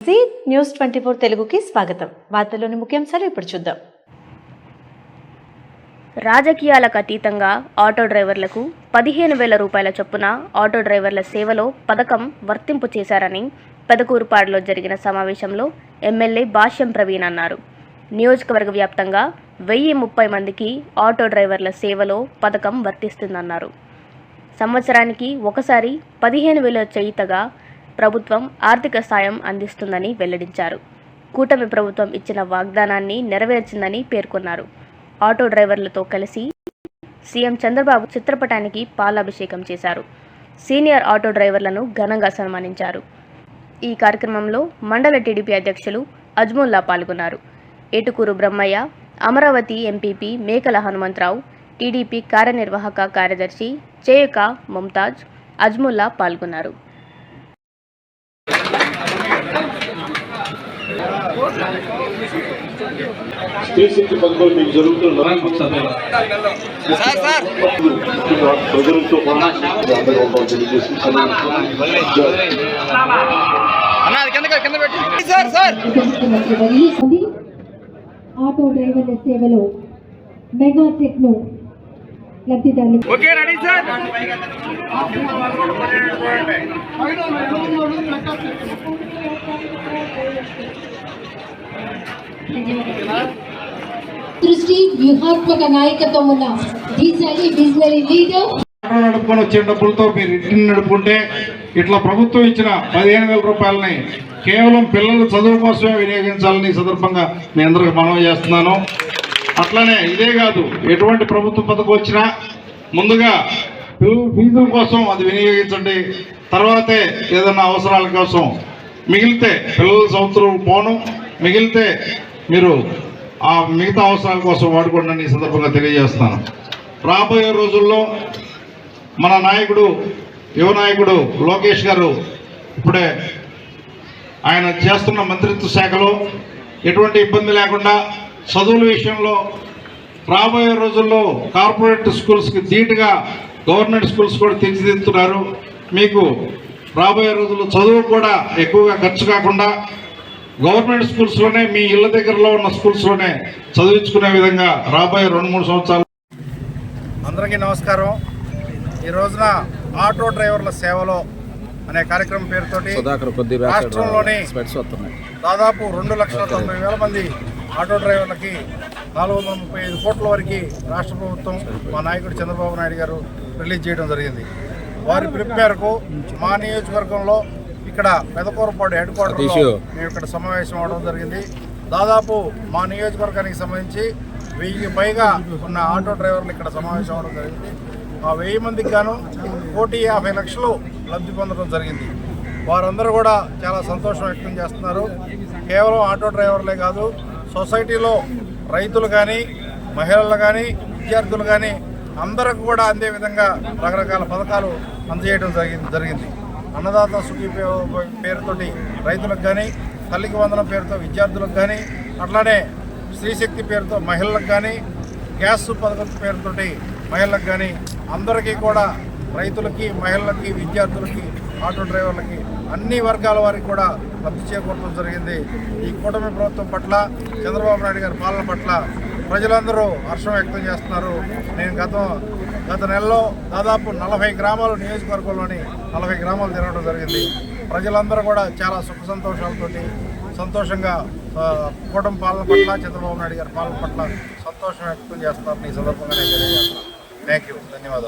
నమస్తే, న్యూస్ 24 తెలుగుకి స్వాగతం. వార్తల్లోని ముఖ్యాంశాలు ఇప్పుడు చూద్దాం. రాజకీయాలకు అతీతంగా ఆటో డ్రైవర్లకు 15,000 రూపాయల చొప్పున ఆటో డ్రైవర్ల సేవలో పథకం వర్తింపు చేశారని పెదకూరుపాడులో జరిగిన సమావేశంలో ఎమ్మెల్యే భాష్యం ప్రవీణ్ అన్నారు. నియోజకవర్గ వ్యాప్తంగా 1,030 మందికి ఆటో డ్రైవర్ల సేవలో పథకం వర్తిస్తుందన్నారు. సంవత్సరానికి ఒకసారి 15,000 చేయితగా ప్రభుత్వం ఆర్థిక సాయం అందిస్తుందని వెల్లడించారు. కూటమి ప్రభుత్వం ఇచ్చిన వాగ్దానాన్ని నెరవేర్చిందని పేర్కొన్నారు. ఆటో డ్రైవర్లతో కలిసి సీఎం చంద్రబాబు చిత్రపటానికి పాలాభిషేకం చేశారు. సీనియర్ ఆటో డ్రైవర్లను ఘనంగా సన్మానించారు. ఈ కార్యక్రమంలో మండల టీడీపీ అధ్యక్షులు అజ్ముల్లా పాల్గొన్నారు. ఏటుకూరు బ్రహ్మయ్య, అమరావతి ఎంపీపీ మేకల హనుమంతరావు, టీడీపీ కార్యనిర్వాహక కార్యదర్శి చేయుక ముంతాజ్, అజ్ముల్లా పాల్గొన్నారు. ఆటో డ్రైవర్ల సేవలో మెగా టెక్నో లబ్ధిదారులు దృష్టి వ్యూహాత్మక నాయకత్వం ఉన్న విజనరీ లీడర్. నడుపుకొని వచ్చే డబ్బులతో మీరు ఇంటిని నడుపుకుంటే ఇట్లా ప్రభుత్వం ఇచ్చిన 15,000 రూపాయలని కేవలం పిల్లల చదువు కోసమే వినియోగించాలని సందర్భంగా నేను అందరికి మనవి చేస్తున్నాను. అట్లనే ఇదే కాదు, ఎటువంటి ప్రభుత్వ పథకం వచ్చినా ముందుగా పిల్లల ఫీజుల కోసం అది వినియోగించండి. తర్వాతే ఏదైనా అవసరాల కోసం మిగిలితే పిల్లల సంవత్సరం పోను మిగిలితే మీరు ఆ మిగతా అవసరాల కోసం వాడుకోండి ఈ సందర్భంగా తెలియజేస్తున్నాను. రాబోయే రోజుల్లో మన నాయకుడు యువ నాయకుడు లోకేష్ గారు ఇప్పుడే ఆయన చేస్తున్న మంత్రిత్వ శాఖలో ఎటువంటి ఇబ్బంది లేకుండా చదువుల విషయంలో రాబోయే రోజుల్లో కార్పొరేట్ స్కూల్స్కి ధీటుగా గవర్నమెంట్ స్కూల్స్ కూడా తీర్చిదిద్దుతున్నారు. మీకు రాబోయే రోజుల్లో చదువు కూడా ఎక్కువగా ఖర్చు కాకుండా గవర్నమెంట్ స్కూల్స్లోనే మీ ఇళ్ళ దగ్గరలో ఉన్న స్కూల్స్లోనే చదివించుకునే విధంగా రాబోయే 2-3 సంవత్సరాలు. అందరికీ నమస్కారం. ఈ రోజున ఆటో డ్రైవర్ల సేవలో అనే కార్యక్రమం పేరుతోటి రాష్ట్రంలోని దాదాపు 2,90,000 మంది ఆటో డ్రైవర్లకి 435 కోట్ల వరకు రాష్ట్ర ప్రభుత్వం మా నాయకుడు చంద్రబాబు నాయుడు గారు రిలీజ్ చేయడం జరిగింది. వారి పిలుపు మేరకు మా నియోజకవర్గంలో ఇక్కడ పెదకూరుపాడు హెడ్ క్వార్టర్లో మేము ఇక్కడ సమావేశం అవడం జరిగింది. దాదాపు మా నియోజకవర్గానికి సంబంధించి 1000 పైగా ఉన్న ఆటో డ్రైవర్లు ఇక్కడ సమావేశం అవడం జరిగింది. ఆ 1000 మందికి గాను 1,50,00,000 లబ్ధి పొందడం జరిగింది. వారందరూ కూడా చాలా సంతోషం వ్యక్తం చేస్తున్నారు. కేవలం ఆటో డ్రైవర్లే కాదు, సొసైటీలో రైతులు కానీ మహిళలు కానీ విద్యార్థులు కానీ అందరికి కూడా అందే విధంగా రకరకాల పథకాలు అందజేయడం జరిగింది. అన్నదాత సుఖీ పేరుతోటి రైతులకు కానీ, తల్లికి వందనం పేరుతో విద్యార్థులకు కానీ, అట్లానే స్త్రీశక్తి పేరుతో మహిళలకు కానీ, గ్యాస్ పథకం పేరుతోటి మహిళలకు కానీ అందరికీ కూడా రైతులకి, మహిళలకి, విద్యార్థులకి, ఆటో డ్రైవర్లకి అన్ని వర్గాల వారికి కూడా లబ్ధి చేకూరడం జరిగింది. ఈ కూటమి ప్రభుత్వం పట్ల, చంద్రబాబు నాయుడు గారి పాలన పట్ల ప్రజలందరూ హర్షం వ్యక్తం చేస్తున్నారు. నేను గత నెలలో దాదాపు 40 గ్రామాలు నియోజకవర్గంలోని 40 గ్రామాలు తిరగడం జరిగింది. ప్రజలందరూ కూడా చాలా సుఖ సంతోషాలతోటి సంతోషంగా కూటమి పాలన పట్ల, చంద్రబాబు నాయుడు గారి పాలన పట్ల సంతోషం వ్యక్తం చేస్తారని ఈ సందర్భంగా నేను తెలియజేస్తున్నాను. థ్యాంక్ యూ, ధన్యవాదాలు.